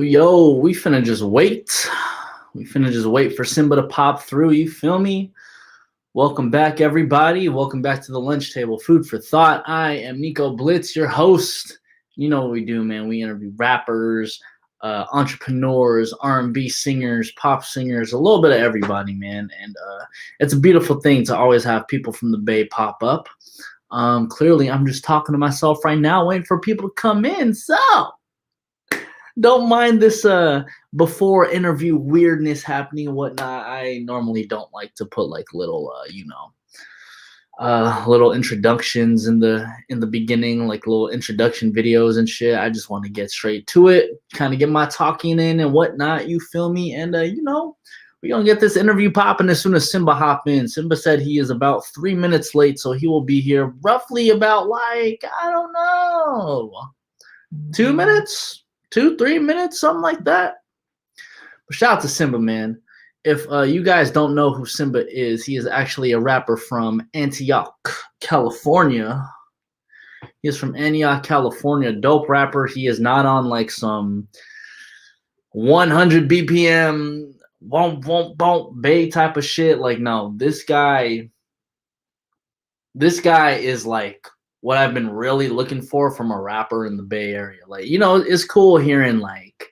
Yo, we finna just wait. We finna just wait for Symba to pop through. You feel me? Welcome back, everybody. Welcome back to the lunch table. Food for thought. I am Nico Blitz, your host. You know what we do, man. We interview rappers, entrepreneurs, R&B singers, pop singers, a little bit of everybody, man. And it's a beautiful thing to always have people from the Bay pop up. Clearly, I'm just talking to myself right now, waiting for people to come in. So don't mind this before interview weirdness happening and whatnot. I normally don't like to put like little little introductions in the beginning, like little introduction videos and shit. I just want to get straight to it, kind of get my talking in and whatnot. You feel me? And we're gonna get this interview popping as soon as Symba hop in. Symba said he is about 3 minutes late, so he will be here roughly about like, I don't know, 2 minutes. 2-3 minutes, something like that. But shout out to Symba, man. If you guys don't know who Symba is, he is actually a rapper from Antioch, California. He is from Antioch, California. Dope rapper. He is not on like some 100 BPM, won't bay type of shit. Like, no, this guy is like what I've been really looking for from a rapper in the Bay Area. Like, it's cool hearing like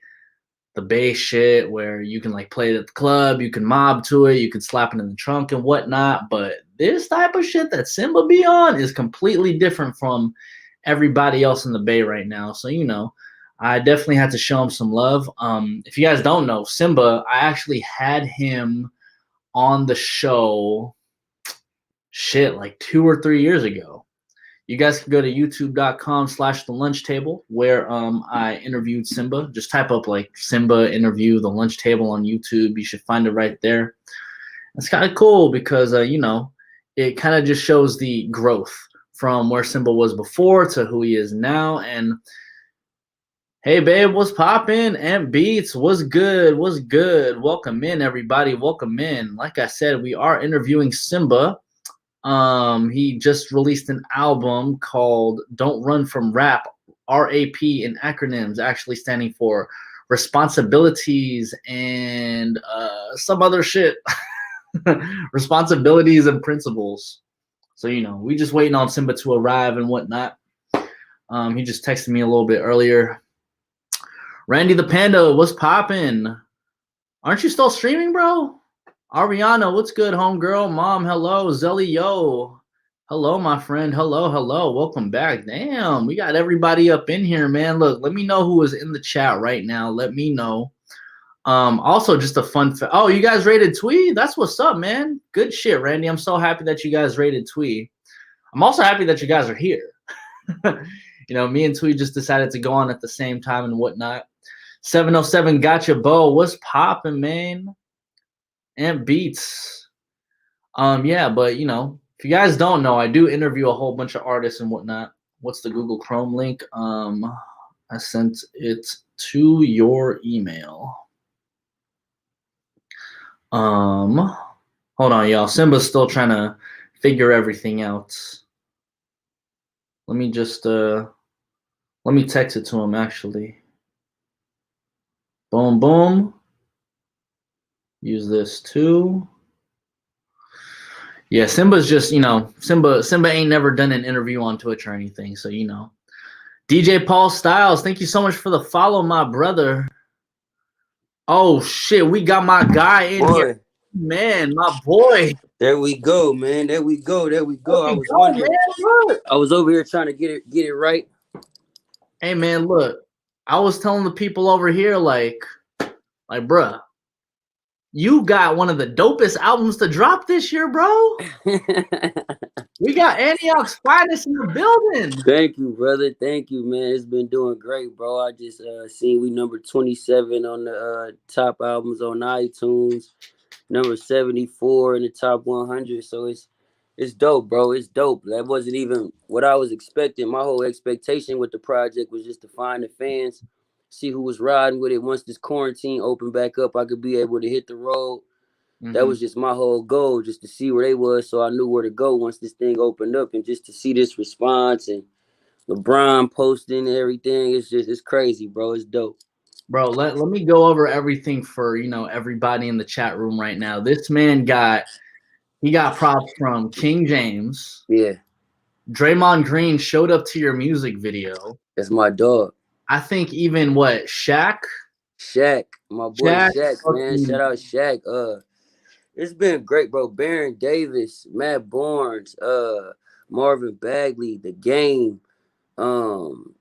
the Bay shit where you can like play it at the club, you can mob to it, you can slap it in the trunk and whatnot. But this type of shit that Symba be on is completely different from everybody else in the Bay right now. So, I definitely had to show him some love. If you guys don't know, Symba, I actually had him on the show like 2 or 3 years ago. You guys can go to youtube.com/thelunchtable where I interviewed Symba. Just type up like Symba interview the lunch table on YouTube. You should find it right there. It's kind of cool because it kind of just shows the growth from where Symba was before to who he is now. And hey babe, what's poppin'? And Beats, what's good? What's good? Welcome in, everybody. Welcome in. Like I said, we are interviewing Symba. He just released an album called Don't Run From Rap, RAP in acronyms, actually standing for responsibilities and some other shit. Responsibilities and principles. So, we just waiting on Symba to arrive and whatnot. He just texted me a little bit earlier. Randy the Panda, what's poppin'? Aren't you still streaming, bro? Ariana, what's good, homegirl? Mom, hello. Zelly, yo. Hello, my friend. Hello. Welcome back. Damn, we got everybody up in here, man. Look, let me know who is in the chat right now. Let me know. Also, just a fun fact. Oh, you guys rated Twee? That's what's up, man. Good shit, Randy. I'm so happy that you guys rated Twee. I'm also happy that you guys are here. Me and Twee just decided to go on at the same time and whatnot. 707 Gotcha Bo. What's poppin', man? And Beats. Yeah, but if you guys don't know, I do interview a whole bunch of artists and whatnot. What's the Google Chrome link? I sent it to your email. Hold on, y'all. Symba's still trying to figure everything out. Let me just let me text it to him actually. Boom. Use this too. Yeah, Symba's just, Symba ain't never done an interview on Twitch or anything, so DJ Paul Styles, thank you so much for the follow, my brother. Oh shit, we got my guy in here. Man, my boy. There we go, man. There we go. I was wondering. Man, I was over here trying to get it right. Hey man, look. I was telling the people over here like bruh, you got one of the dopest albums to drop this year, bro. We got Antioch's finest in the building. Thank you, brother. Thank you, man. It's been doing great, bro. I just seen we number 27 on the top albums on iTunes, number 74 in the top 100. So it's dope, bro. It's dope. That wasn't even what I was expecting. My whole expectation with the project was just to find the fans, see who was riding with it. Once this quarantine opened back up, I could be able to hit the road. Mm-hmm. That was just my whole goal, just to see where they was, so I knew where to go once this thing opened up, and just to see this response and LeBron posting and everything. It's crazy, bro. It's dope. Bro, let me go over everything for everybody in the chat room right now. This man got props from King James. Yeah, Draymond Green showed up to your music video. that's my dog. I think even what Shaq, Shaq, my boy Shaq, Shaq, man. Shout fucking out Shaq. It's been great, bro. Baron Davis, Matt Barnes, Marvin Bagley, the game. Um,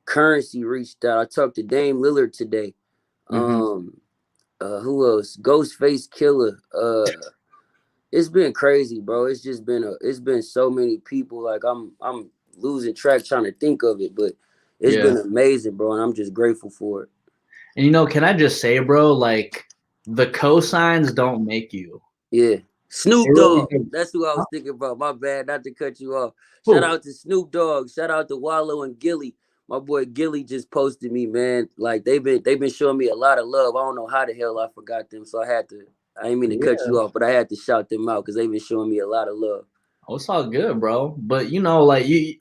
Currency reached out. I talked to Dame Lillard today. mhm, Um, who else? Ghostface Killer. It's been crazy, bro. It's been so many people. Like I'm losing track trying to think of it, but it's yeah. been amazing, bro, and I'm just grateful for it. And can I just say, bro, like the cosigns don't make you. Yeah. They Snoop really Dogg. do. That's who I Huh? was thinking about. My bad, not to cut you off. Shout Who? out to Snoop Dogg. Shout out to Wallow and Gilly. My boy Gilly just posted me, man. Like they've been showing me a lot of love. I don't know how the hell I forgot them, so I didn't mean to cut Yeah. you off, but I had to shout them out because they've been showing me a lot of love. Oh, it's all good, bro. But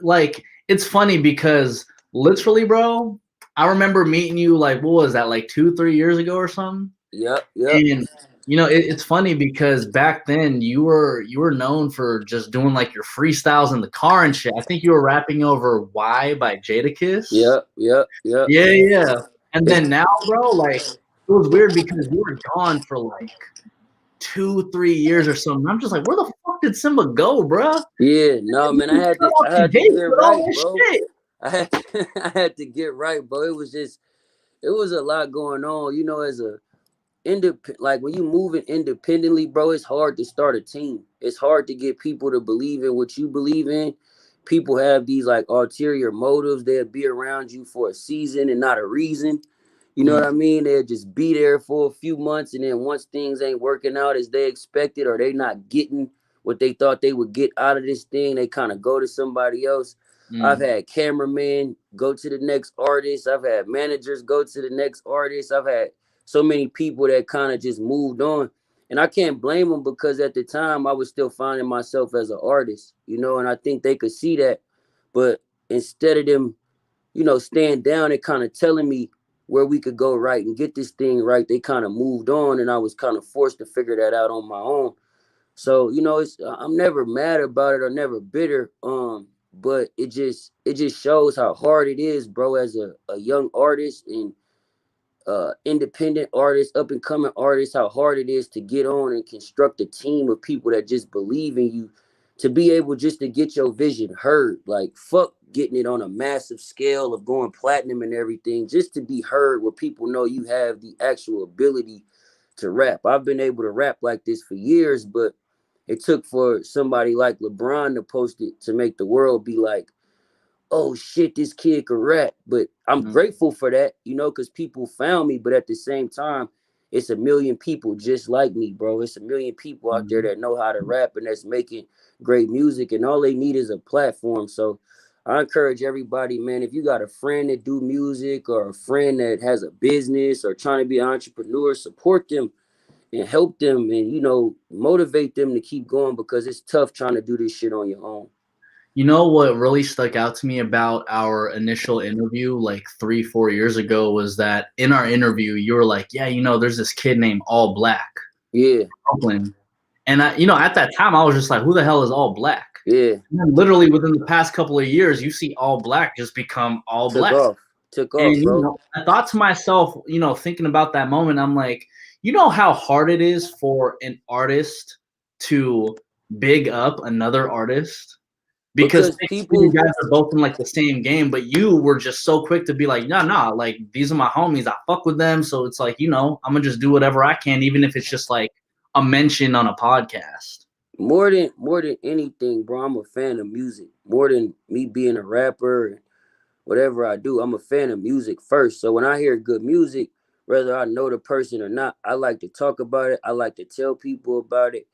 like it's funny because literally, bro, I remember meeting you like what was that, like 2, 3 years ago or something? Yep, yep. And it's funny because back then you were known for just doing like your freestyles in the car and shit. I think you were rapping over "Why" by Jadakiss. Yep, yep, yep. Yeah, yeah. And It's then now, bro, like it was weird because you were gone for like 2, 3 years or something. I'm just like, where the fuck did Symba go, bro? yeah, no man, Off I the had to gate get with all right, this bro. shit. I had I had to get right, bro. It was a lot going on, as a like when you moving independently, bro, it's hard to start a team. It's hard to get people to believe in what you believe in. People have these like ulterior motives. They'll be around you for a season and not a reason. You know what I Mm, mean? They'll just be there for a few months, and then once things ain't working out as they expected, or they not getting what they thought they would get out of this thing, they kind of go to somebody else. I've mm. had cameramen go to the next artist. I've had managers go to the next artist. I've had so many people that kind of just moved on. And I can't blame them because at the time I was still finding myself as an artist, and I think they could see that. But instead of them, staying down and kind of telling me where we could go right and get this thing right, they kind of moved on, and I was kind of forced to figure that out on my own. So, I'm never mad about it or never bitter. But it just shows how hard it is, bro, as a young artist and independent artists, up and coming artists, how hard it is to get on and construct a team of people that just believe in you, to be able just to get your vision heard. Like, fuck getting it on a massive scale of going platinum and everything, just to be heard where people know you have the actual ability to rap. I've been able to rap like this for years, but it took for somebody like LeBron to post it to make the world be like, oh shit, this kid can rap. But I'm Mm, grateful for that, because people found me. But at the same time, it's a million people just like me, bro. It's a million people out there mhm. that know how to rap and that's making great music, and all they need is a platform. So I encourage everybody, man, if you got a friend that do music or a friend that has a business or trying to be an entrepreneur, support them and help them and motivate them to keep going, because it's tough trying to do this shit on your own. You know what really stuck out to me about our initial interview like 3, 4 years ago was that in our interview you were like, yeah, there's this kid named All Black, Yeah, Oakland. And at that time I was just like, who the hell is All Black? yeah. And then literally within the past couple of years, you see All Black just become All Took Black. off. Took off, And bro. I thought to myself, thinking about that moment, I'm like, how hard it is for an artist to big up another artist? Because Because technically you people, guys are both in like the same game, but you were just so quick to be like, nah, like these are my homies. I fuck with them. So it's like, I'm gonna just do whatever I can, even if it's just like a mention on a podcast. more than anything, bro, I'm a fan of music. More than me being a rapper and whatever I do, I'm a fan of music first. So when I hear good music, whether I know the person or not, I like to talk about it. I like to tell people about it.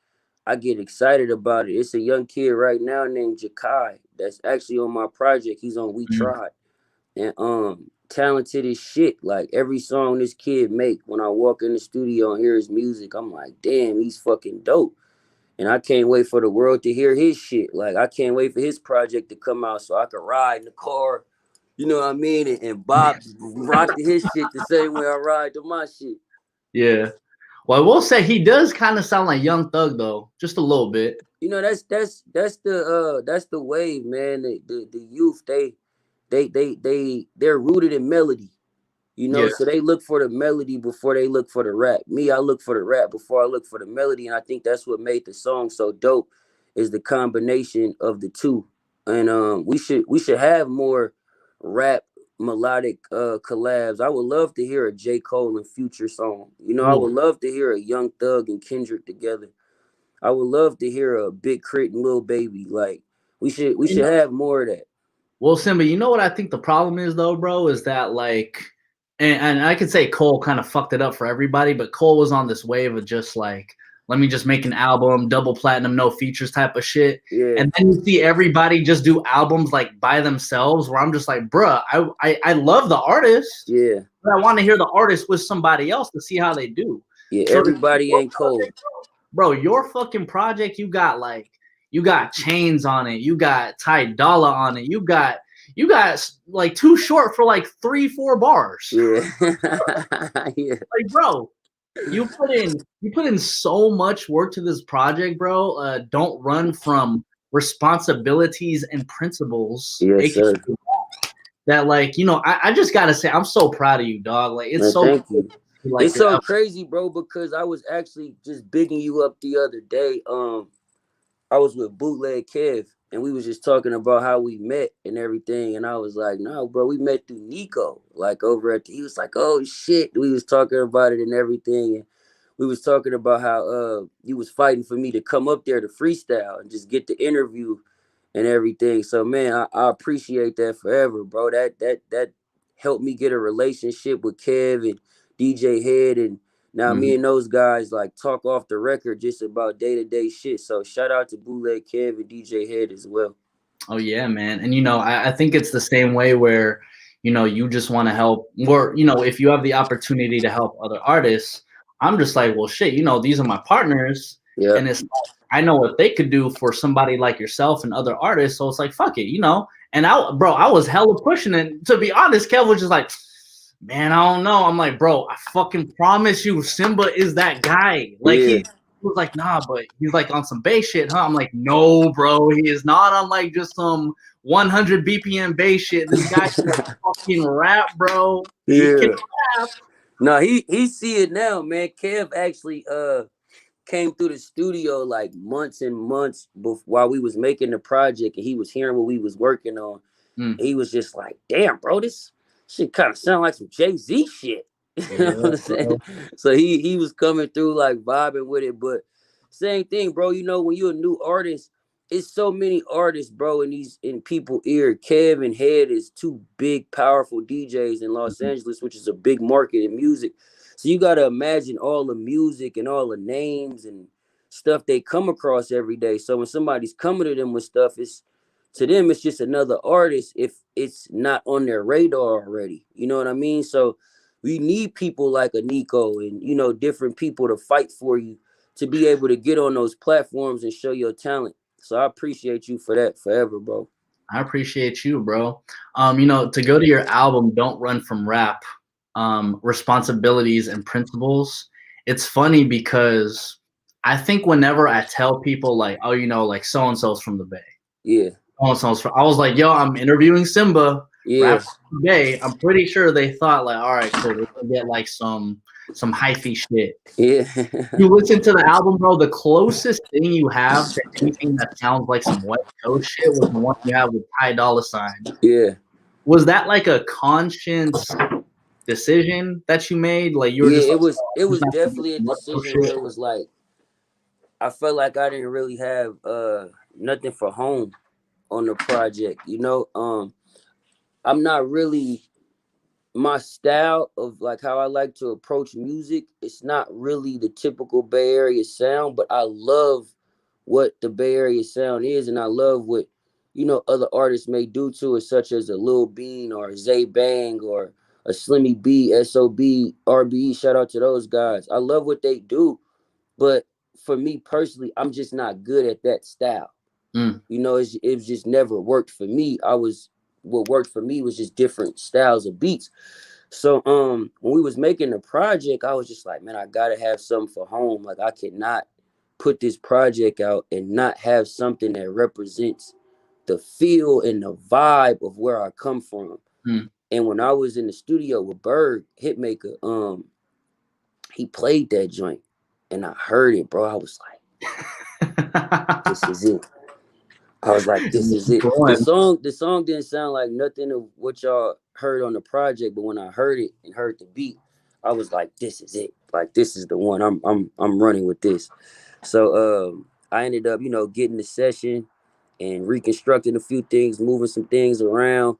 I get excited about it. It's a young kid right now named Jakai that's actually on my project. He's on We Mm. Tried. And talented as shit. Like every song this kid make, when I walk in the studio and hear his music, I'm like, damn, he's fucking dope. And I can't wait for the world to hear his shit. Like I can't wait for his project to come out so I can ride in the car, You know what I mean? And Bob rocked to his shit the same way I ride to my shit. Yeah. Well, I will say he does kind of sound like Young Thug though, just a little bit. You know, that's the wave, man. The youth, they're rooted in melody. You know, Yeah. so they look for the melody before they look for the rap. Me, I look for the rap before I look for the melody, and I think that's what made the song so dope. Is the combination of the two, and we should have more rap melodic collabs. I would love to hear a J. Cole and Future song. You know, I Ooh. would love to hear a Young Thug and Kendrick together. I would love to hear a Big Crit and Lil Baby. Like we should have more of that. Well, Simba, you know what I think the problem is though, bro, is that like, and I could say Cole kind of fucked it up for everybody, but Cole was on this wave of just like, let me just make an album, double platinum, no features type of shit. Yeah, And then you see everybody just do albums like by themselves, where I'm just like, bruh, I love the artist, yeah, but I want to hear the artist with somebody else to see how they do. yeah. So Everybody ain't cold. bro, your fucking project, you got chains on it, you got Ty Dolla on it, you got like Too Short for like 3-4 bars. Yeah, yeah, Like, bro, you put in so much work to this project, bro. Don't run from responsibilities and principles, yes, aka sir. that, like, I just gotta say, I'm so proud of you, dog. Like, it's Man, so thank cool you. to see, like It's your so crazy, bro, because I was actually just bigging you up the other day. I was with Bootleg Kev, and we was just talking about how we met and everything. And I was like, no, bro, we met through Nico, like over at he was like, oh shit. We was talking about it and everything. And we was talking about how you was fighting for me to come up there to freestyle and just get the interview and everything. So man, I appreciate that forever, bro. That helped me get a relationship with Kev and DJ Head, and now me Mhm. and those guys like talk off the record just about day-to-day shit. So shout out to Bootleg Kev and DJ Head as well. Oh yeah, man. And I think it's the same way where, you just want to help, or, if you have the opportunity to help other artists, I'm just like, well, shit, these are my partners. Yep. And it's like, I know what they could do for somebody like yourself and other artists. So it's like, fuck it. And I was hella pushing it. To be honest, Kev was just like, man, I don't know. I'm like, bro, I fucking promise you, Symba is that guy. Like, Yeah. he was like, nah, but he's like on some bass shit, huh? I'm like, no, bro, he is not on like just some 100 BPM bass shit. This guy can fucking rap, bro. He can Yeah. rap. No, he see it now, man. Kev actually came through the studio like months and months before while we was making the project, and he was hearing what we was working on. Mm, He was just like, damn, bro, this shit kind of sound like some Jay-Z shit. You know yeah, what I'm saying? bro. So he was coming through like vibing with it. But same thing, bro. You know, when you're a new artist, it's so many artists, bro, in people ear. Kev and Head is two big, powerful DJs in Los Mhm. Angeles, which is a big market in music. So you gotta imagine all the music and all the names and stuff they come across every day. So when somebody's coming to them with stuff, it's to them it's just another artist if it's not on their radar already. You know what I mean? So we need people like a Nico and different people to fight for you to be able to get on those platforms and show your talent. So I appreciate you for that forever, bro. I appreciate you, bro. To go to your album, Don't Run from Rap, responsibilities and principles. It's funny because I think whenever I tell people like, oh, like so and so's from the Bay, Yeah, I was like, yo, I'm interviewing Symba, yeah, rapper from the Bay. I'm pretty sure they thought like, all right, cool, we're gonna get like some hyphy shit. yeah, You listen to the album, bro. The closest thing you have to anything that sounds like some West Coast shit was the one you have with Ty Dolla Sign. yeah, Was that like a conscious decision that you made? Like you were yeah. just like, It "I'm was not gonna do definitely a some West Coast decision where shit." it was like I felt like I didn't really have nothing for home on the project. I'm not really my style of like how I like to approach music. It's not really the typical Bay Area sound, but I love what the Bay Area sound is, and I love what other artists may do to it, such as a Lil Bean or a Zay Bang or a Slimmy B, SOB, RBE. Shout out to those guys. I love what they do, but for me personally, I'm just not good at that style. Mm, It's just never worked for me. I was what worked for me was just different styles of beats. So when we was making the project, I was just like, man, I gotta have something for home. Like I cannot put this project out and not have something that represents the feel and the vibe of where I come from. Mm. And when I was in the studio with Berg Hitmaker, he played that joint and I heard it, bro. I was like, this is it. I was like, this is Keep it. going. The song didn't sound like nothing of what y'all heard on the project, but when I heard it and heard the beat, I was like, this is it. Like this is the one. I'm running with this. So I ended up, getting the session and reconstructing a few things, moving some things around.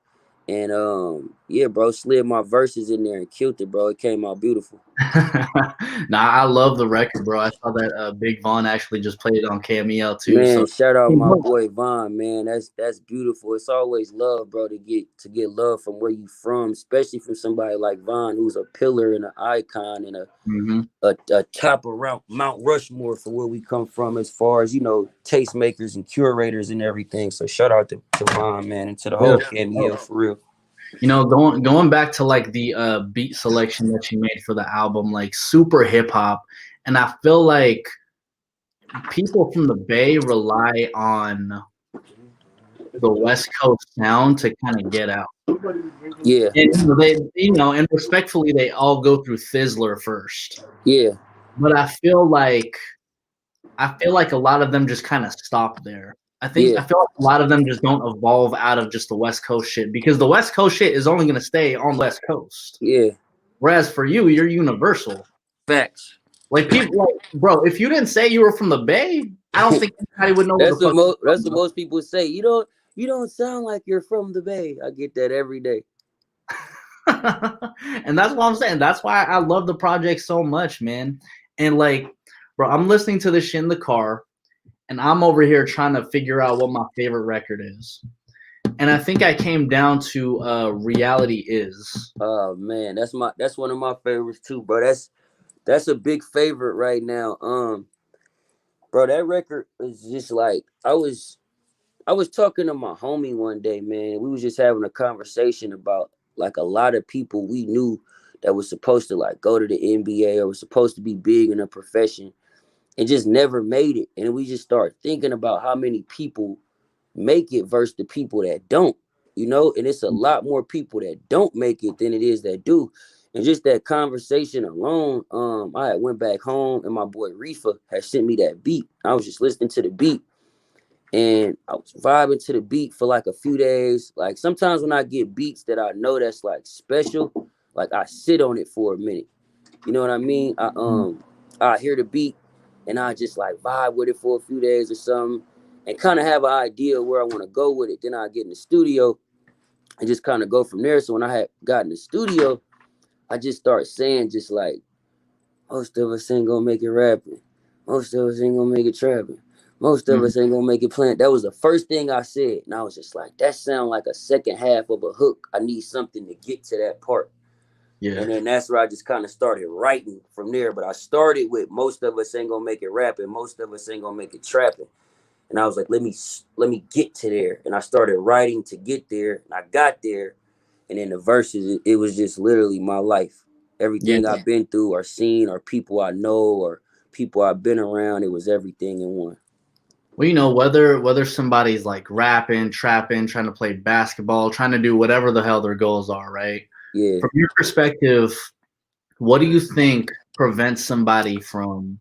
And yeah, bro, slid my verses in there and killed it, bro. It came out beautiful. Nah, I love the record, bro. I saw that Big Von actually just played it on Cameo too. So Man, shout out my boy Von, man. That's beautiful. It's always love, bro, to get love from where you from, especially from somebody like Von, who's a pillar and an icon and mm-hmm. a top around Mount Rushmore for where we come from as far as, tastemakers and curators and everything. So shout out to Von, man, and to the Yeah. whole Cameo for real. Going back to like the beat selection that you made for the album, like super hip hop, and I feel like people from the Bay rely on the West Coast sound to kind of get out. Yeah, And and respectfully, they all go through Thizzler first. yeah, But I feel like a lot of them just kind of stop there. I yeah, feel like a lot of them just don't evolve out of just the West Coast shit because the West Coast shit is only gonna stay on the West Coast. yeah. Whereas for you, you're universal. Facts. Like people, like bro, if you didn't say you were from the Bay, I don't think anybody would know what the fuck. That's what most people say. You don't sound like you're from the Bay. I get that every day. And that's what I'm saying. That's why I love the project so much, man. And like, bro, I'm listening to this shit in the car, and I'm over here trying to figure out what my favorite record is. And I think I came down to Reality Is. Oh man, that's one of my favorites too, bro. That's a big favorite right now. Bro, that record is just like I was talking to my homie one day, man. We was just having a conversation about like a lot of people we knew that was supposed to like go to the NBA or was supposed to be big in a profession and just never made it. And we just start thinking about how many people make it versus the people that don't, and it's a lot more people that don't make it than it is that do. And just that conversation alone, I had went back home and my boy Reefa had sent me that beat. I was just listening to the beat and I was vibing to the beat for like a few days. Like sometimes when I get beats that I know that's like special, like I sit on it for a minute. You know what I mean? I hear the beat and I just like vibe with it for a few days or something and kind of have an idea where I want to go with it. Then I get in the studio and just kind of go from there. So when I had got in the studio, I just start saying just like most of us ain't gonna make it rapping. Most of us ain't gonna make it trapping. Most of us ain't gonna make it playing. That was the first thing I said. And I was just like, that sound like a second half of a hook. I need something to get to that part. Yeah. And then that's where I just kind of started writing from there. But I started with most of us ain't gonna make it rapping. Most of us ain't gonna make it trapping. And I was like, let me get to there. And I started writing to get there. And I got there. And then the verses, it was just literally my life. Yeah. Everything I've been through or seen or people I know or people I've been around, it was everything in one. Well, whether somebody's like rapping, trapping, trying to play basketball, trying to do whatever the hell their goals are, right? Yeah. From your perspective, what do you think prevents somebody from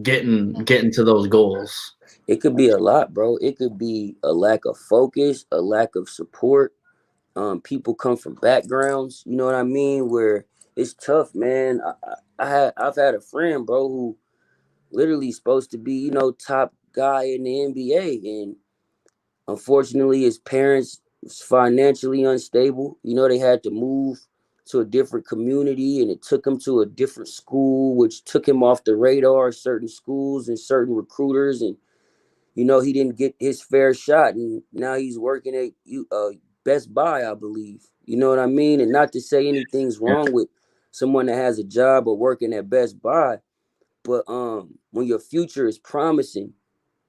getting to those goals? It could be a lot, bro. It could be a lack of focus, a lack of support. People come from backgrounds, you know what I mean, where it's tough, man. I've had a friend, bro, who literally supposed to be, top guy in the NBA, and unfortunately, his parents was financially unstable. They had to move to a different community, and it took him to a different school, which took him off the radar. Certain schools and certain recruiters, and he didn't get his fair shot, and now he's working at Best Buy, I believe. You know what I mean? And not to say anything's Yeah. wrong with someone that has a job or working at Best Buy, but when your future is promising,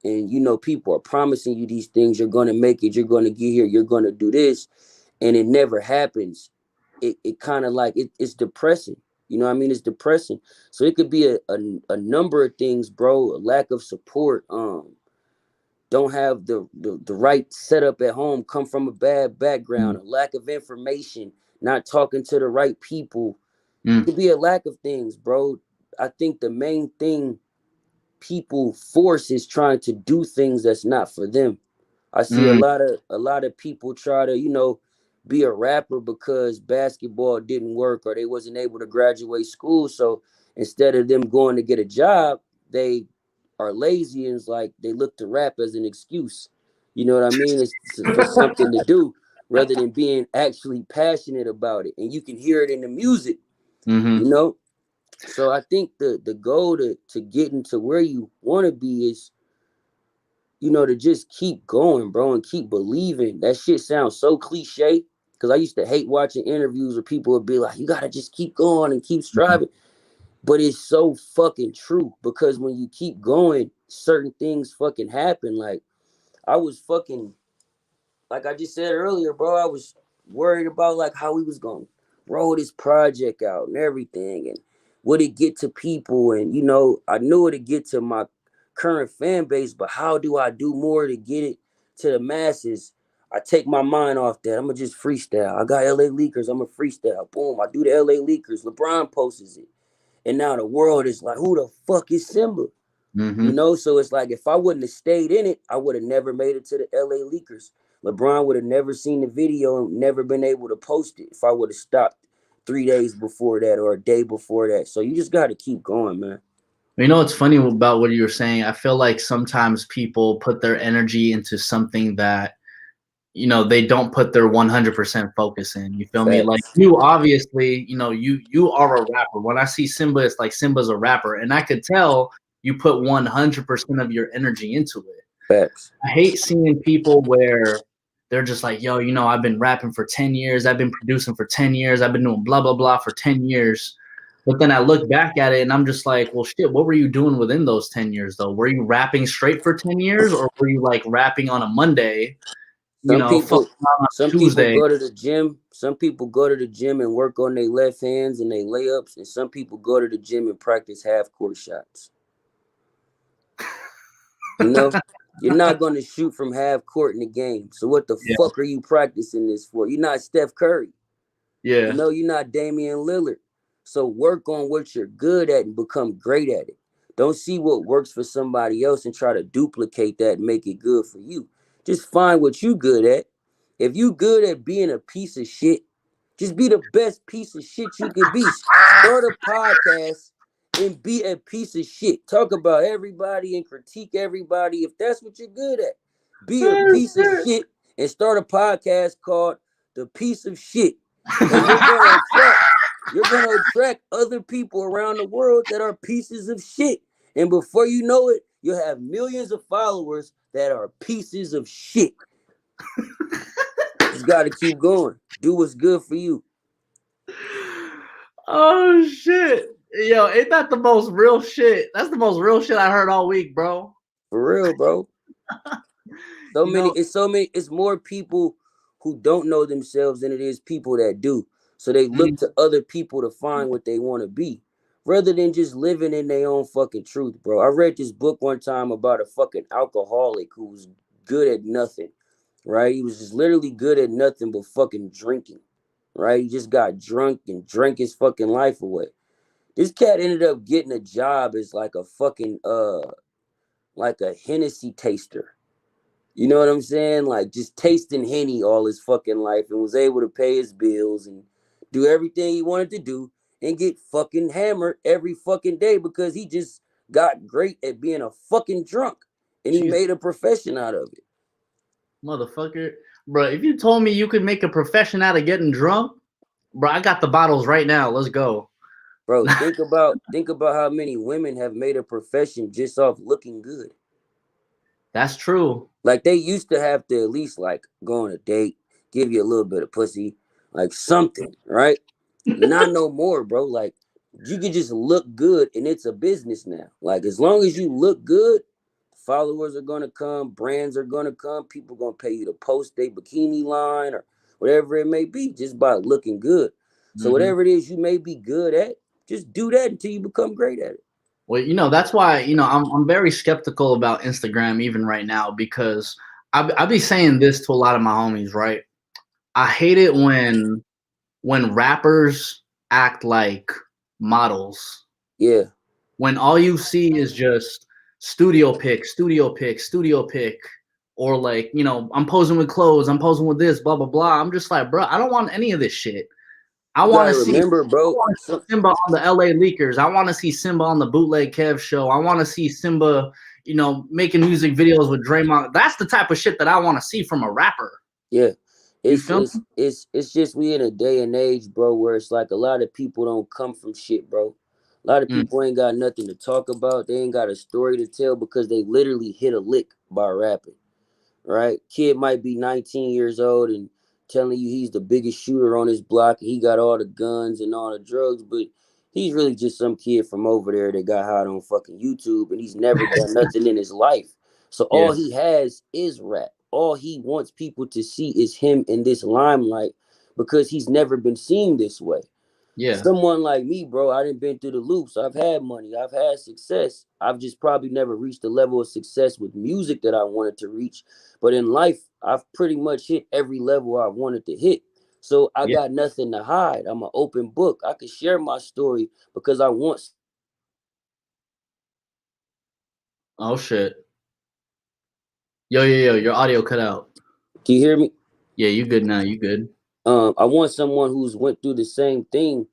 and people are promising you these things, you're gonna make it, you're gonna get here, you're gonna do this, and it never happens, it kind of like it's depressing. You know what I mean? It's depressing. So it could be a number of things, bro. A lack of support, don't have the right setup at home, come from a bad background, a lack of information, not talking to the right people. It Mm. could be a lack of things, bro. I think the main thing people force is trying to do things that's not for them. I see Mm. a lot of people try to, be a rapper because basketball didn't work or they wasn't able to graduate school. So instead of them going to get a job, they are lazy and it's like they look to rap as an excuse. You know what I mean? It's for something to do rather than being actually passionate about it. And you can hear it in the music, you Mm-hmm. know? So I think the goal to getting to where you want to be is, to just keep going, bro, and keep believing. That shit sounds so cliche because I used to hate watching interviews where people would be like, you gotta just keep going and keep striving. But it's so fucking true because when you keep going, certain things fucking happen. Like I was fucking, like I just said earlier, bro, I was worried about like how we was gonna roll this project out and everything, and would it get to people, and I knew it'd get to my current fan base, but how do I do more to get it to the masses? I take my mind off that. I'm gonna just freestyle. I got LA Leakers. I'm a freestyle. Boom. I do the LA Leakers. LeBron posts it, and now the world is like, who the fuck is Symba? Mm-hmm. So it's like if I wouldn't have stayed in it, I would have never made it to the LA Leakers. LeBron would have never seen the video and never been able to post it if I would have stopped 3 days before that or a day before that. So you just got to keep going, man. You know what's funny about what you were saying? I feel like sometimes people put their energy into something that they don't put their 100% focus in. You feel me? Like Facts. you obviously, you are a rapper. When I see Symba, it's like Symba's a rapper, and I could tell you put 100% of your energy into it. Facts. I hate seeing people where they're just like, yo, I've been rapping for 10 years. I've been producing for 10 years. I've been doing blah, blah, blah for 10 years. But then I look back at it and I'm just like, well, shit, what were you doing within those 10 years, though? Were you rapping straight for 10 years or were you like rapping on a Monday, Some fucking people on a some people Tuesday? go to the gym. Some people go to the gym and work on their left hands and their layups, and some people go to the gym and practice half court shots. You know, you're not going to shoot from half court in the game. So what the Yeah. fuck are you practicing this for? You're not Steph Curry. Yeah. You're not Damian Lillard. So work on what you're good at and become great at it. Don't see what works for somebody else and try to duplicate that and make it good for you. Just find what you good at. If you good at being a piece of shit, just be the best piece of shit you could be. Start a podcast and be a piece of shit. Talk about everybody and critique everybody if that's what you're good at. Be a piece of shit and start a podcast called The Piece of Shit. And you're gonna attract other people around the world that are pieces of shit. And before you know it, you'll have millions of followers that are pieces of shit. Just gotta keep going. Do what's good for you. Oh shit. Yo, ain't that the most real shit? That's the most real shit I heard all week, bro. For real, bro. So You many, know, it's so many, it's more people who don't know themselves than it is people that do. So they look mm, to other people to find what they want to be rather than just living in their own fucking truth, bro. I read this book one time about a fucking alcoholic who was good at nothing, right? He was just literally good at nothing but fucking drinking, right? He just got drunk and drank his fucking life away. This cat ended up getting a job as like a fucking like a Hennessy taster. You know what I'm saying? Like just tasting Henny all his fucking life and was able to pay his bills and do everything he wanted to do and get fucking hammered every fucking day because he just got great at being a fucking drunk and he jeez, made a profession out of it. motherfucker. Bro, if you told me you could make a profession out of getting drunk, bro, I got the bottles right now. Let's go. Bro, think about how many women have made a profession just off looking good. That's true. Like they used to have to at least like go on a date, give you a little bit of pussy, like something, right? Not no more, bro. Like you can just look good and it's a business now. Like as long as you look good, followers are gonna come, brands are gonna come, people gonna pay you to post their bikini line or whatever it may be, just by looking good. So Hmm. whatever it is you may be good at, just do that until you become great at it. Well, that's why I'm very skeptical about Instagram even right now because I be saying this to a lot of my homies, right? I hate it when rappers act like models, Yeah, when all you see is just studio pick, studio pick, studio pick, or like, I'm posing with clothes, I'm posing with this, blah blah blah. I'm just like, bro, I don't want any of this shit. I you want gotta to see remember, I bro. want to see Symba on the LA Leakers. I want to see Symba on the Bootleg Kev show. I want to see Symba, making music videos with Draymond. That's the type of shit that I want to see from a rapper. Yeah, You it's feel it's me? it's it's just we in a day and age, bro, where it's like a lot of people don't come from shit, bro. A lot of Mm, people ain't got nothing to talk about. They ain't got a story to tell because they literally hit a lick by rapping. Right? Kid might be 19 years old and telling you he's the biggest shooter on his block. He got all the guns and all the drugs, but he's really just some kid from over there that got hot on fucking YouTube and he's never done nothing in his life. So yeah, all he has is rap. All he wants people to see is him in this limelight because he's never been seen this way. yeah, Someone like me, bro, I didn't been through the loops. I've had money. I've had success. I've just probably never reached the level of success with music that I wanted to reach. But in life, I've pretty much hit every level I wanted to hit. So I yeah. got nothing to hide. I'm an open book. I can share my story because I want. Oh shit. Yo, yo, yo, your audio cut out. Can you hear me? Yeah, you good now. You good. I want someone who's went through the same thing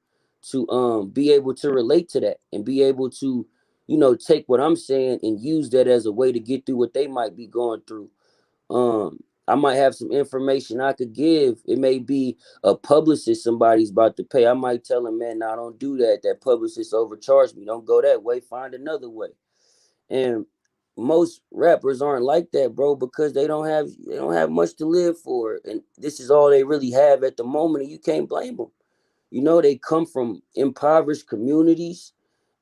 to be able to relate to that and be able to, take what I'm saying and use that as a way to get through what they might be going through. I might have some information I could give. It may be a publicist somebody's about to pay. I might tell them, man, nah, don't do that. That publicist overcharged me. Don't go that way. Find another way. And most rappers aren't like that, bro, because they don't have much to live for, and this is all they really have at the moment. And you can't blame them. They come from impoverished communities.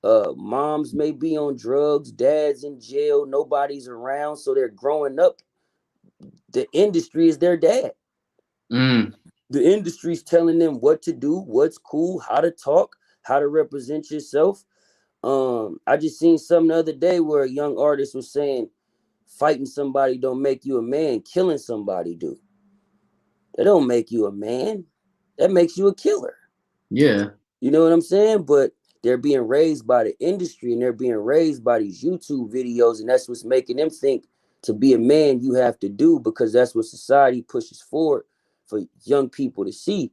Moms may be on drugs, dad's in jail, nobody's around, so they're growing up. The industry is their dad. Mm, The industry's telling them what to do, what's cool, how to talk, how to represent yourself. I just seen something the other day where a young artist was saying, fighting somebody don't make you a man, killing somebody do. That don't make you a man. That makes you a killer. yeah, You know what I'm saying? But they're being raised by the industry and they're being raised by these YouTube videos, and that's what's making them think to be a man you have to do because that's what society pushes forward for young people to see.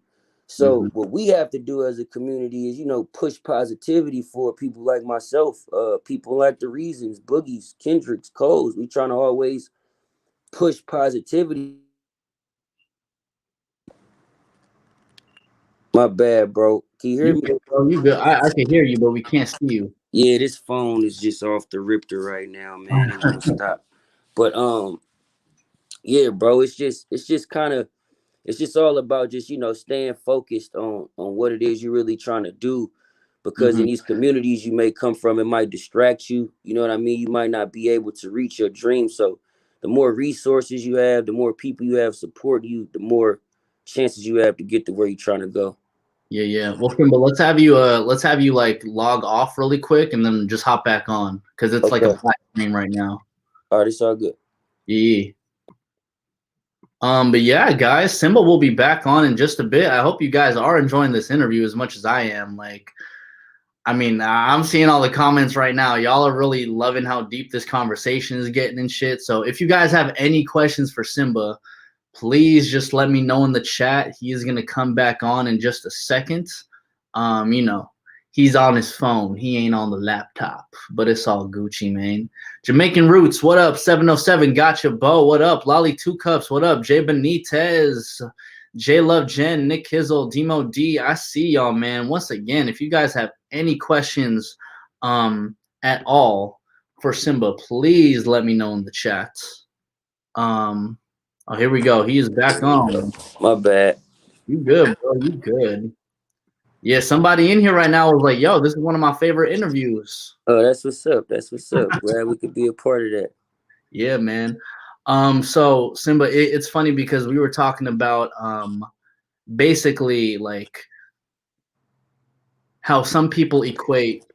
hmm, So what we have to do as a community is, push positivity for people like myself, people like the Reasons, Boogies, Kendricks, Coles. We trying to always push positivity. My bad, bro. Can you hear you me? good, bro. You good. I can hear you, but we can't see you. Yeah, this phone is just off the ripter right now, man. It won't stop. But yeah, bro, it's just kind of it's just all about just staying focused on what it is you're really trying to do. Because Hmm. in these communities you may come from, it might distract you. You know what I mean? You might not be able to reach your dream. So the more resources you have, the more people you have support you, the more chances you have to get to where you're trying to go. Yeah, yeah. Well, Kimba, let's have you like log off really quick and then just hop back on because it's like a Okay. black screen right now. All right, it's all good. Yeah. But yeah, guys, Simba will be back on in just a bit. I hope you guys are enjoying this interview as much as I am. Like, I mean, I'm seeing all the comments right now. Y'all are really loving how deep this conversation is getting and shit. So if you guys have any questions for Simba, please just let me know in the chat. He is gonna come back on in just a second. Um, you know, he's on his phone. He ain't on the laptop, but it's all Gucci, man. Jamaican Roots, what up? 707, gotcha, Bo. What up? Lolly Two Cups, what up? Jay Benitez, J Love Jen, Nick Kizzle, Demo D. I see y'all, man. Once again, if you guys have any questions at all for Simba, please let me know in the chat. Um, oh, here we go. He is back on. My bad. You good, bro? You good? Yeah, somebody in here right now was like, "Yo, this is one of my favorite interviews." Oh, that's what's up. That's what's up. Glad we could be a part of that. Yeah, man. So Simba, it's funny because we were talking about basically like how some people equate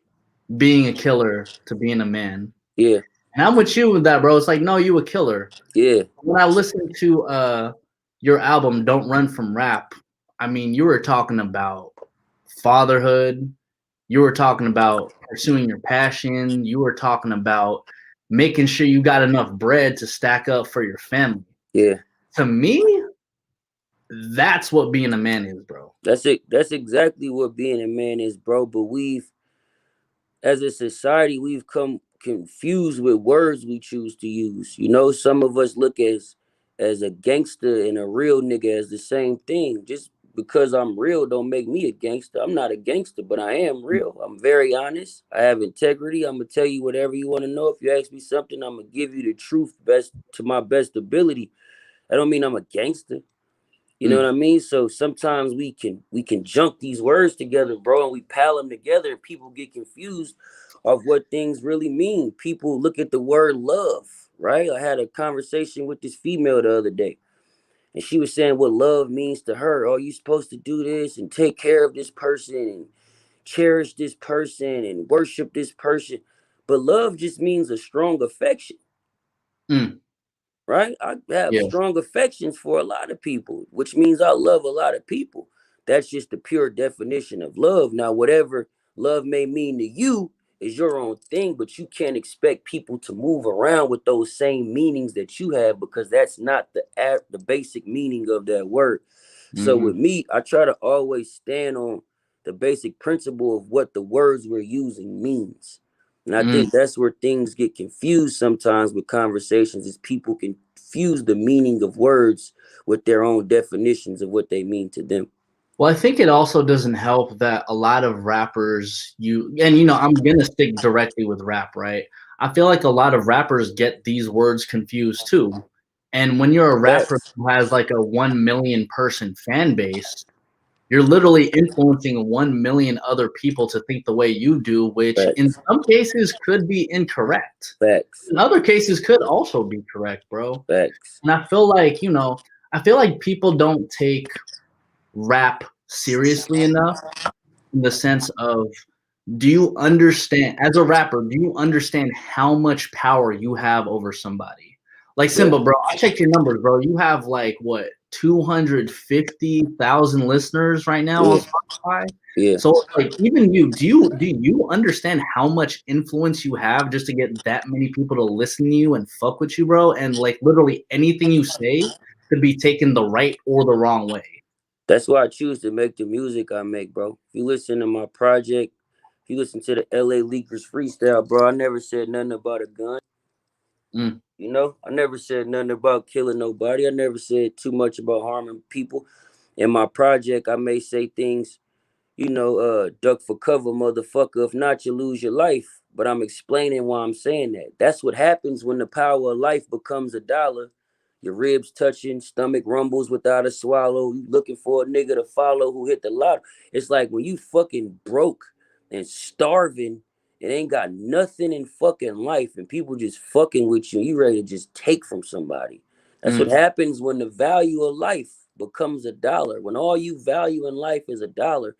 being a killer to being a man. Yeah, And I'm with you with that, bro. It's like, no, you a killer. yeah, When I listened to your album Don't Run From Rap, I mean, you were talking about fatherhood, you were talking about pursuing your passion, you were talking about making sure you got enough bread to stack up for your family. yeah. To me, that's what being a man is, bro. That's it. That's exactly what being a man is, bro. But as a society, we've come confused with words we choose to use. You know, some of us look as a gangster and a real nigga as the same thing. Just because I'm real don't make me a gangster. I'm not a gangster, but I am real. I'm very honest. I have integrity. I'm gonna tell you whatever you want to know. If you ask me something, I'm gonna give you the truth best to my best ability. I don't mean I'm a gangster. You know what Mm, I mean? So sometimes we can junk these words together, bro, and we pal them together, and people get confused of what things really mean. People look at the word love, right? I had a conversation with this female the other day, and she was saying what love means to her. Oh, you supposed to do this and take care of this person and cherish this person and worship this person. But love just means a strong affection, mm, right? I have yeah. strong affections for a lot of people, which means I love a lot of people. That's just the pure definition of love. Now, whatever love may mean to you is your own thing, but you can't expect people to move around with those same meanings that you have because that's not the basic meaning of that word. So with Hmm. me, I try to always stand on the basic principle of what the words we're using means. And I Mm. think that's where things get confused sometimes with conversations is people confuse the meaning of words with their own definitions of what they mean to them. Well, I think it also doesn't help that a lot of rappers and I'm gonna stick directly with rap, right? I feel like a lot of rappers get these words confused too. And when you're a rapper Facts. who has like a 1 million person fan base, you're literally influencing 1 million other people to think the way you do, which in Facts. some cases could be incorrect. Facts. In other cases could also be correct, bro. Facts. And I feel like people don't take rap seriously enough in the sense of, do you understand, as a rapper, do you understand how much power you have over somebody? Like Yeah. Symba, bro, I checked your numbers, bro. You have like what, 250,000 listeners right now on Yeah. Spotify. Yeah. So like even you, do you understand how much influence you have just to get that many people to listen to you and fuck with you, bro? And like literally anything you say could be taken the right or the wrong way. That's why I choose to make the music I make, bro. If you listen to my project, if you listen to the LA Leakers freestyle, bro, I never said nothing about a gun. Mm, You know, I never said nothing about killing nobody. I never said too much about harming people. In my project, I may say things, duck for cover, motherfucker. If not, you lose your life. But I'm explaining why I'm saying that. That's what happens when the power of life becomes a dollar. Your ribs touching, stomach rumbles without a swallow. You looking for a nigga to follow who hit the lotto. It's like when you fucking broke and starving and ain't got nothing in fucking life and people just fucking with you. You ready to just take from somebody. That's what mm, happens when the value of life becomes a dollar. When all you value in life is a dollar,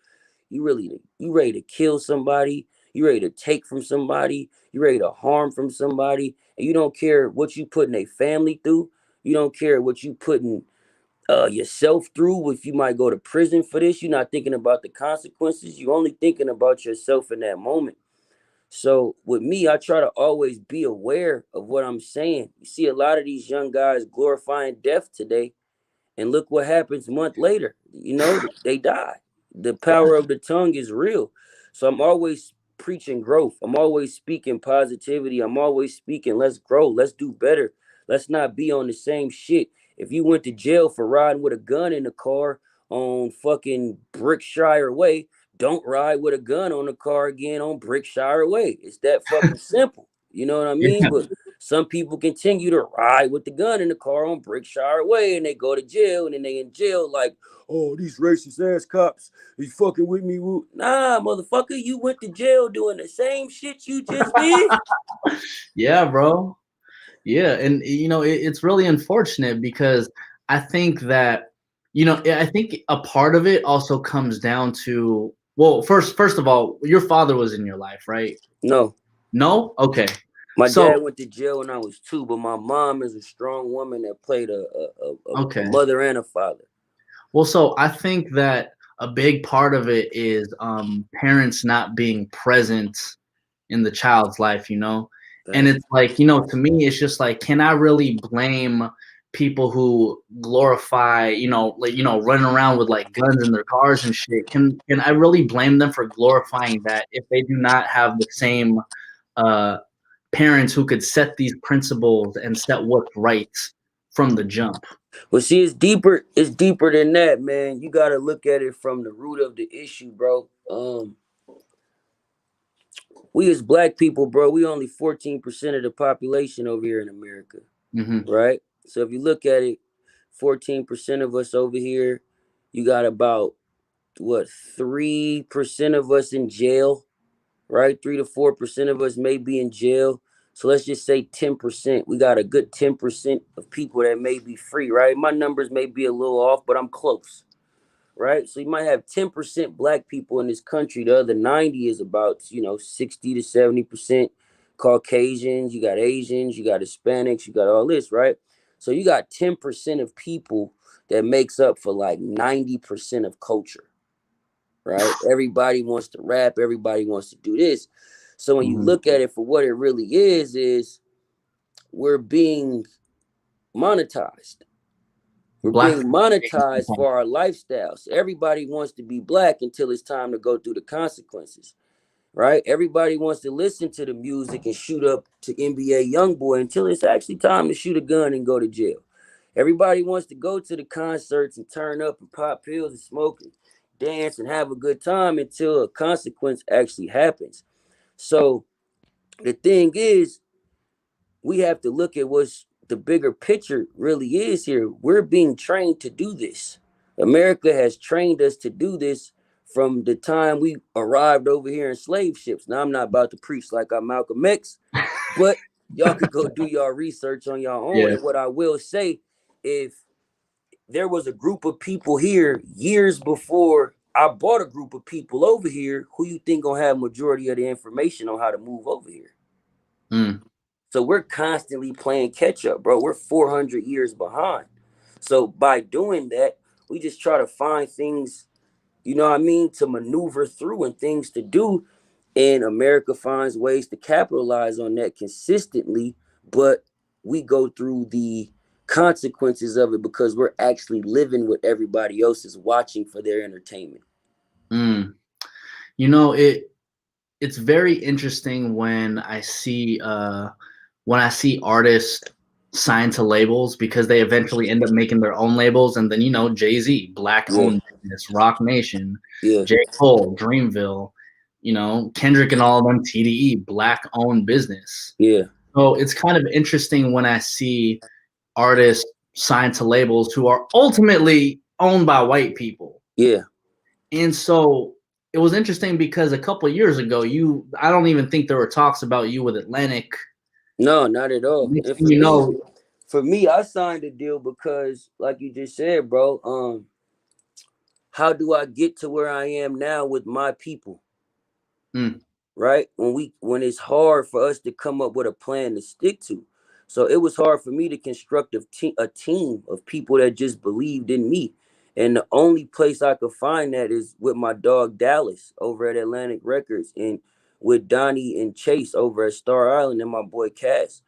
you ready to kill somebody, you ready to take from somebody, you ready to harm from somebody, and you don't care what you putting a family through. You don't care what you putting yourself through. If you might go to prison for this, you're not thinking about the consequences. You only thinking about yourself in that moment. So with me, I try to always be aware of what I'm saying. You see a lot of these young guys glorifying death today, and look what happens a month later. They die. The power of the tongue is real. So I'm always preaching growth. I'm always speaking positivity. I'm always speaking, let's grow, let's do better. Let's not be on the same shit. If you went to jail for riding with a gun in the car on fucking Brickshire Way, don't ride with a gun on the car again on Brickshire Way. It's that fucking simple. You know what I mean? yeah. But some people continue to ride with the gun in the car on Brickshire Way and they go to jail and then they in jail like, oh, these racist ass cops, they fucking with me. Nah, motherfucker, you went to jail doing the same shit you just did. Yeah, bro. Yeah, and it's really unfortunate because I think that I think a part of it also comes down to, well, first of all, your father was in your life, right? No, No? Okay. my So, dad went to jail when I was 2, but my mom is a strong woman that played a okay. mother and a father. Well, so I think that a big part of it is parents not being present in the child's life, you know? And Facts. it's like, to me, it's just like, can I really blame people who glorify, like, running around with like guns in their cars and shit? Can I really blame them for glorifying that if they do not have the same uh parents who could set these principles and set what's right from the jump? But see, it's deeper. It's deeper than that, man. You got to look at it from the root of the issue, bro. We as black people, bro, we only 14% of the population over here in America, Hmm. right? So if you look at it, 14% of us over here, you got about what 3% of us in jail, right? 3 to 4% of us may be in jail. So let's just say 10%. We got a good 10% of people that may be free, right? My numbers may be a little off, but I'm close, right? So you might have 10% black people in this country. The other 90 is about, 60 to 70% Caucasians. You got Asians, you got Hispanics, you got all this, right? So you got 10% of people that makes up for like 90% of culture, right? Everybody wants to rap, everybody wants to do this. So when you Hmm. look at it for what it really is we're being monetized. We're Black. being monetized for our lifestyles. Everybody wants to be black until it's time to go through the consequences, right? Everybody wants to listen to the music and shoot up to NBA YoungBoy until it's actually time to shoot a gun and go to jail. Everybody wants to go to the concerts and turn up and pop pills and smoke and dance and have a good time until a consequence actually happens. So the thing is, we have to look at what's the bigger picture really is here. We're being trained to do this. America has trained us to do this from the time we arrived over here in slave ships. Now, I'm not about to preach like I'm Malcolm X, but y'all could go do your research on your own. Yeah. And what I will say, if there was a group of people here years before I bought a group of people over here, who you think gonna have majority of the information on how to move over here? Mm. So we're constantly playing catch up, bro. We're 400 years behind. So by doing that, we just try to find things, you know what I mean, to maneuver through and things to do. And America finds ways to capitalize on that consistently, but we go through the consequences of it because we're actually living what everybody else is watching for their entertainment. Mm. It's very interesting when I see artists signed to labels because they eventually end up making their own labels, and then Jay-Z, Black Yeah, owned business, Rock Nation, yeah, J. Cole, Dreamville, Kendrick and all of them, TDE, Black owned business. yeah, So it's kind of interesting when I see artists signed to labels who are ultimately owned by white people. yeah. And so it was interesting because a couple of years ago, I don't even think there were talks about you with Atlantic. No, not at all. Next And thing you know, for me, I signed a deal because, like you just said, bro, how do I get to where I am now with my people? mm, Right? When it's hard for us to come up with a plan to stick to. So it was hard for me to construct a team of people that just believed in me. And the only place I could find that is with my dog Dallas over at Atlantic Records and with Donnie and Chase over at Star Island and my boy Cass.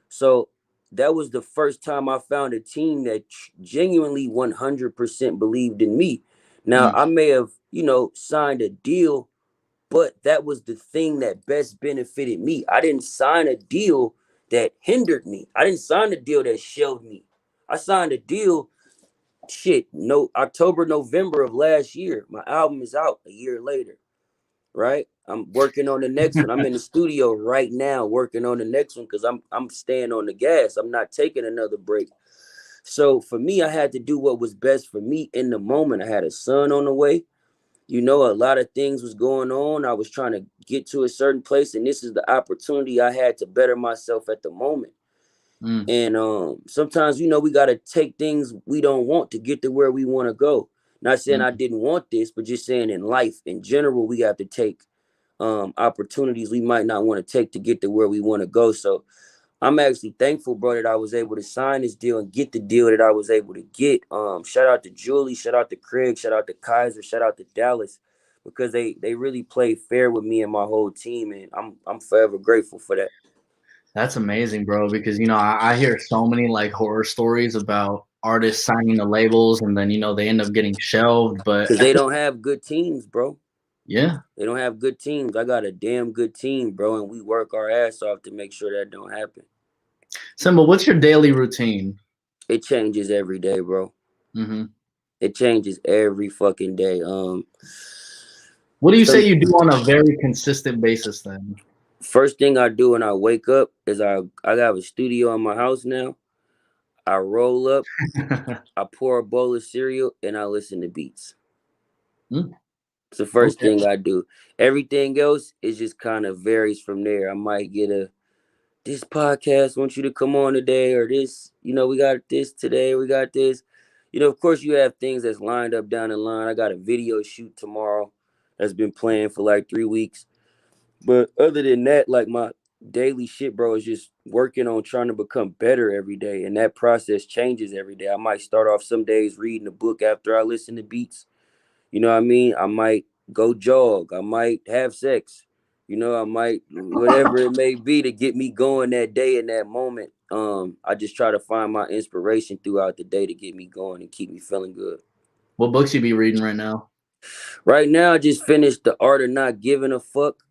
So that was the first time I found a team that genuinely 100% believed in me. Now, mm, I may have, signed a deal, but that was the thing that best benefited me. I didn't sign a deal that hindered me. I didn't sign a deal that shelved me. I signed a deal, no, October, November of last year. My album is out a year later, right? I'm working on the next one. I'm in the studio right now working on the next one because I'm staying on the gas. I'm not taking another break. So for me, I had to do what was best for me in the moment. I had a son on the way. A lot of things was going on. I was trying to get to a certain place, and this is the opportunity I had to better myself at the moment. Mm, And sometimes, we gotta take things we don't want to get to where we want to go. Not saying I mm. didn't want this, but just saying in life in general, we have to take opportunities we might not want to take to get to where we want to go. So I'm actually thankful, bro, that I was able to sign this deal and get the deal that I was able to get. Shout out to Julie, shout out to Craig, shout out to Kaiser, shout out to Dallas, because they really played fair with me and my whole team, and I'm forever grateful for that. That's amazing, bro. Because I hear so many like horror stories about artists signing the labels and then they end up getting shelved. But Because they don't have good teams, bro. yeah, They don't have good teams. I got a damn good team, bro, and we work our ass off to make sure that don't happen. Simba, what's your daily routine? It changes every day, bro. Hmm. It changes every fucking day. What do you say Some you do on a very consistent basis then? First thing I do when I wake up is I have a studio in my house now. I roll up, I pour a bowl of cereal, and I listen to beats. Mm, It's the first okay. thing I do. Everything else is just kind of varies from there. I might get this podcast wants you to come on today, or this, we got this today, we got this. Of course you have things that's lined up down the line. I got a video shoot tomorrow that's been planned for like 3 weeks. But other than that, like my daily shit, bro, is just working on trying to become better every day. And that process changes every day. I might start off some days reading a book after I listen to beats. You know what I mean? I might go jog. I might have sex. I might whatever it may be to get me going that day in that moment. I just try to find my inspiration throughout the day to get me going and keep me feeling good. What books you be reading right now? Right now, I just finished The Art of Not Giving a Fuck.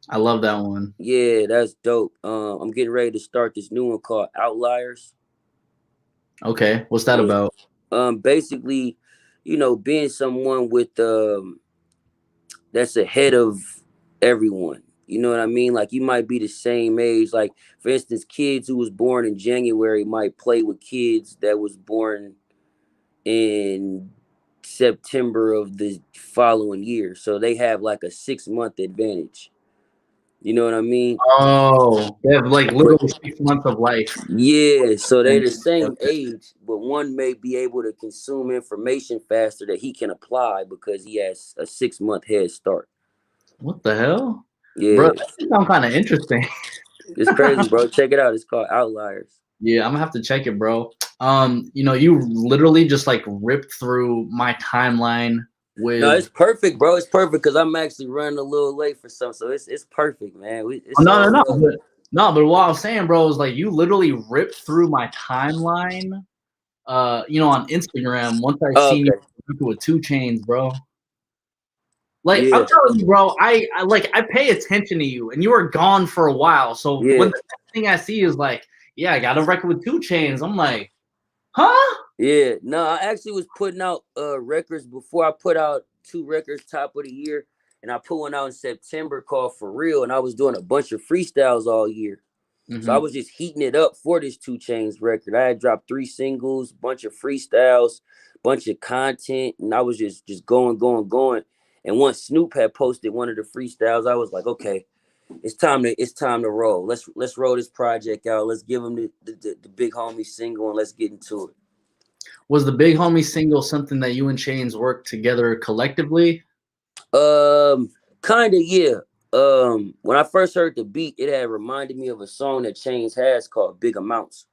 I love that one. Yeah, that's dope. I'm getting ready to start this new one called Outliers. Okay, what's that Yeah. about? Basically, being someone with that's ahead of everyone. You know what I mean? Like you might be the same age. Like for instance, kids who was born in January might play with kids that was born in September of the following year. So they have like a 6 month advantage. You know what I mean? Oh, they have like But literally 6 months of life. yeah, so they're And the same age, but one may be able to consume information faster that he can apply because he has a 6 month head start. what the hell, bro? Yeah, That sounds kind of interesting. it's crazy, bro. Check it out. It's called Outliers. Yeah, I'm gonna have to check it, bro. You literally just like ripped through my timeline No, with. it's perfect, bro. It's perfect because I'm actually running a little late for something, so it's perfect, man. Oh, It's no, no, all no, love. but what I was saying, bro, is like you literally ripped through my timeline. On Instagram once I Oh, seen you okay. with 2 Chains, bro. Like Yeah, I'm telling you, bro, I pay attention to you, and you were gone for a while. So when yeah, the next thing I see is like, yeah, I got a record with 2 Chains, I'm like, huh? yeah. No, I actually was putting out records before. I put out 2 records top of the year, and I put one out in September called For Real, and I was doing a bunch of freestyles all year. So I Hmm. was just heating it up for this 2 Chains record. I had dropped 3 singles, bunch of freestyles, bunch of content, and I was just going, going, going. And once Snoop had posted one of the freestyles, I was like, okay, it's time to roll. Let's roll this project out. Let's give him the big homie single and let's get into it. Was the Big Homie single something that you and Chains worked together collectively? Kind of, yeah. When I first heard the beat, it had reminded me of a song that Chains has called Big Amounts.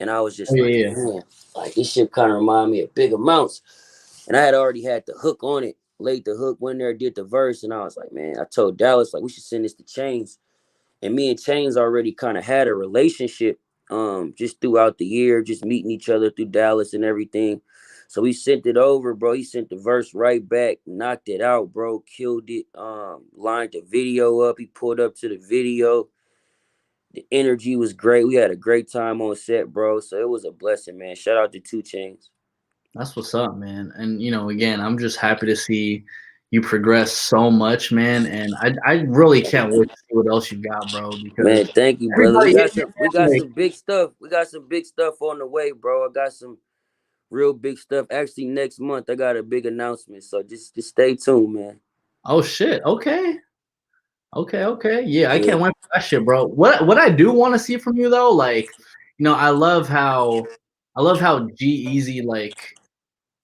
And I was Oh just like, yeah, yeah. man, like this shit kind of remind me of Big Amounts. And I had already had the hook on it, laid the hook, went there, did the verse, and I was like, man, I told Dallas like we should send this to Chains. And me and Chains already kind of had a relationship, just throughout the year, just meeting each other through Dallas and everything. So we sent it over, bro. He sent the verse right back, knocked it out, bro, killed it. Lined the video up. He pulled up to the video. The energy was great. We had a great time on set, bro. So it was a blessing, man. Shout out to 2 Chains. That's what's up, man. And again, I'm just happy to see you progress so much, man. And I really can't wait to see what else you got, bro. Because Man, thank you, brother. We everybody got hit me, some we man, got like, some big stuff. We got some big stuff on the way, bro. I got some real big stuff. Actually, next month I got a big announcement. So just stay tuned, man. oh shit, okay. Okay, okay. Yeah, I Yeah. can't wait for that shit, bro. What I do want to see from you though, like, I love how G Easy like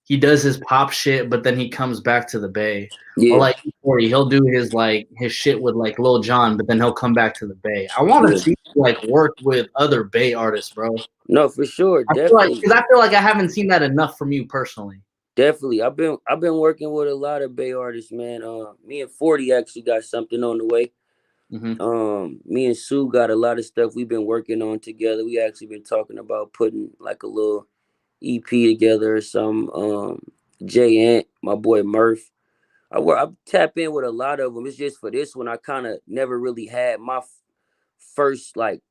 he does his pop shit, but then he comes back to the Bay. Or Yeah, like Corey, he'll do his shit with like Lil Jon, but then he'll come back to the Bay. I want to yeah. see like work with other Bay artists, bro. No, for sure, I feel like definitely, because I feel like I haven't seen that enough from you personally. definitely. I've been working with a lot of Bay artists, man. Me and 40 actually got something on the way. Hmm. Me and Sue got a lot of stuff we've been working on together. We actually been talking about putting like a little EP together or some. Jay Ant, my boy Murph. I tap in with a lot of them. It's just for this one, I kind of never really had my first like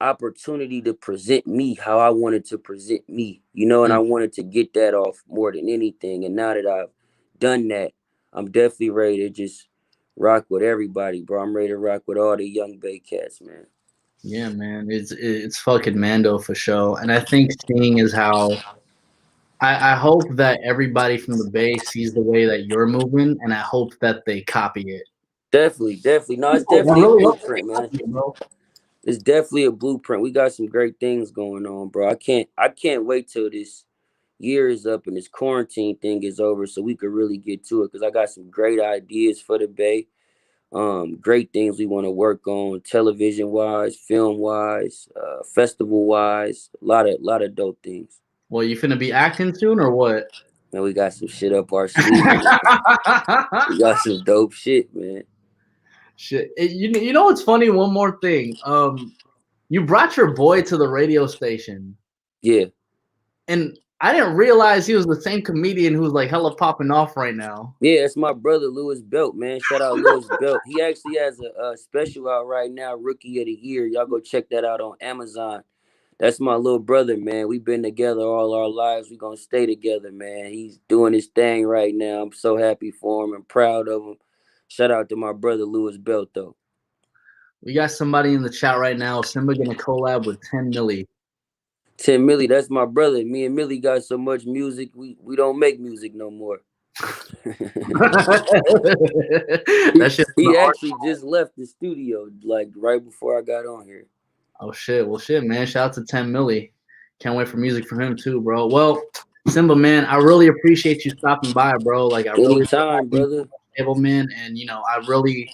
opportunity to present me how I wanted to present me, and I wanted to get that off more than anything. And now that I've done that, I'm definitely ready to just rock with everybody, bro. I'm ready to rock with all the young Bay cats, man. Yeah, man, it's fucking Mando for sure. And I think seeing is how I hope that everybody from the Bay sees the way that you're moving, and I hope that they copy it. Definitely, definitely. No, it's I definitely a really hope that they blueprint, man. copy it, bro. It's definitely a blueprint. We got some great things going on, bro. I can't wait till this year is up and this quarantine thing is over so we could really get to it because I got some great ideas for the Bay. Great things we want to work on, television wise, film wise, festival wise, a lot of dope things. Well, you finna be acting soon or what? Man, we got some shit up our sleeve, man. We got some dope shit, man. Shit, you know what's funny? One more thing. You brought your boy to the radio station, Yeah. and I didn't realize he was the same comedian who's like hella popping off right now. Yeah, it's my brother Lewis Belt, man. Shout out Lewis Belt. He actually has a special out right now, Rookie of the Year. Y'all go check that out on Amazon. That's my little brother, man. We've been together all our lives. We gonna stay together, man. He's doing his thing right now. I'm so happy for him and proud of him. Shout out to my brother Lewis Belt, though. We got somebody in the chat right now. Symba gonna collab with 10 Milli. 10 Millie, that's my brother. Me and Millie got so much music, we don't make music no more. he, That shit's in he the art. actually just left the studio like right before I got on here. Oh shit. Well shit, man. Shout out to 10 Milli. Can't wait for music from him too, bro. Well, Symba, man, I really appreciate you stopping by, bro. Like I really Anytime, appreciate brother. you on the table, man. And I really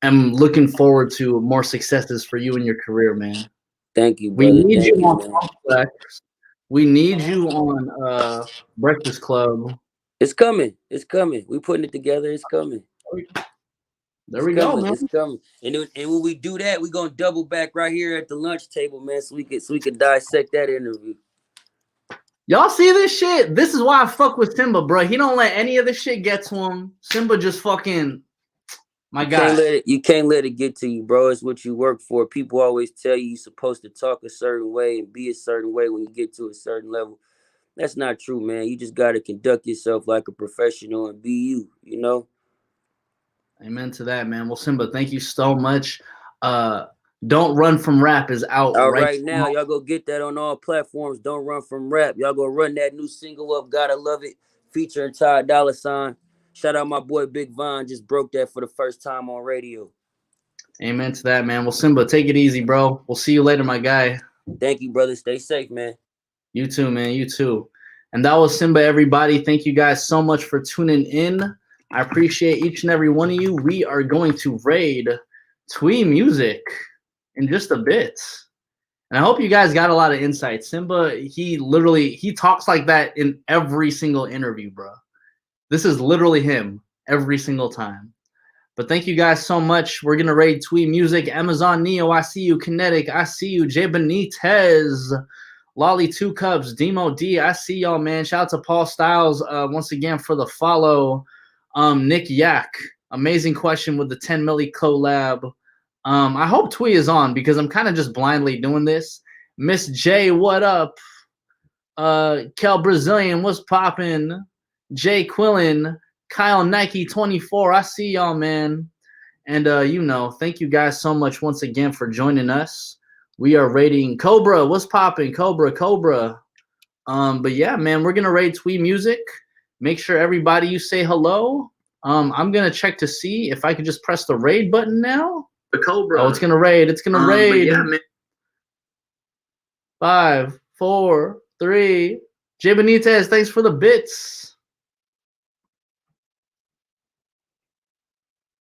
am looking forward to more successes for you in your career, man. Thank you, We brother. need you Thank you, on man. Complex. We need you on Breakfast Club. It's coming. It's coming. We putting it together. It's coming. There It's we go, coming. man. It's coming. And when we do that, we're gonna double back right here at the lunch table, man, so we could dissect that interview. Y'all see this shit? This is why I fuck with Symba, bro. He don't let any of this shit get to him. Symba just fucking my You can't guy. let it. You can't let it get to you, bro. It's what you work for. People always tell you you're supposed to talk a certain way and be a certain way when you get to a certain level. That's not true, man. You just gotta conduct yourself like a professional and be you. You know. Amen to that, man. Well, Symba, thank you so much. Uh, Don't Run from Rap is out All right right now, now. y'all go get that on all platforms. Don't run from rap. Y'all go run that new single up. Gotta love it. Featuring Ty Dolla Sign. Shout out my boy Big Von. Just broke that for the first time on radio. Amen to that, man. Well, Symba, take it easy, bro. We'll see you later, my guy. Thank you, brother. Stay safe, man. You too, man. You too. And that was Symba, everybody. Thank you guys so much for tuning in. I appreciate each and every one of you. We are going to raid Twee Music in just a bit. And I hope you guys got a lot of insight. Symba, he talks like that in every single interview, bro. This is literally him every single time. But thank you guys so much. We're gonna raid Twee Music, Amazon Neo. I see you, Kinetic. I see you, Jay Benitez, Lolly Two Cups, Demo D. I see y'all, man. Shout out to Paul Styles once again for the follow. Nick Yak, amazing question with the 10 milli collab. I hope Twee is on because I'm kind of just blindly doing this. Miss J, what up? Kel Brazilian, what's poppin'? Jay Quillen, Kyle Nike 24. I see y'all, man. And thank you guys so much once again for joining us. We are rating Cobra. What's poppin'? Cobra. But yeah, man, we're gonna rate Twee Music. Make sure everybody you say hello. I'm gonna check to see if I could just press the raid button now. The Cobra. Oh, it's gonna raid. It's gonna raid. Yeah, man. 5, 4, 3. Jay Benitez, thanks for the bits.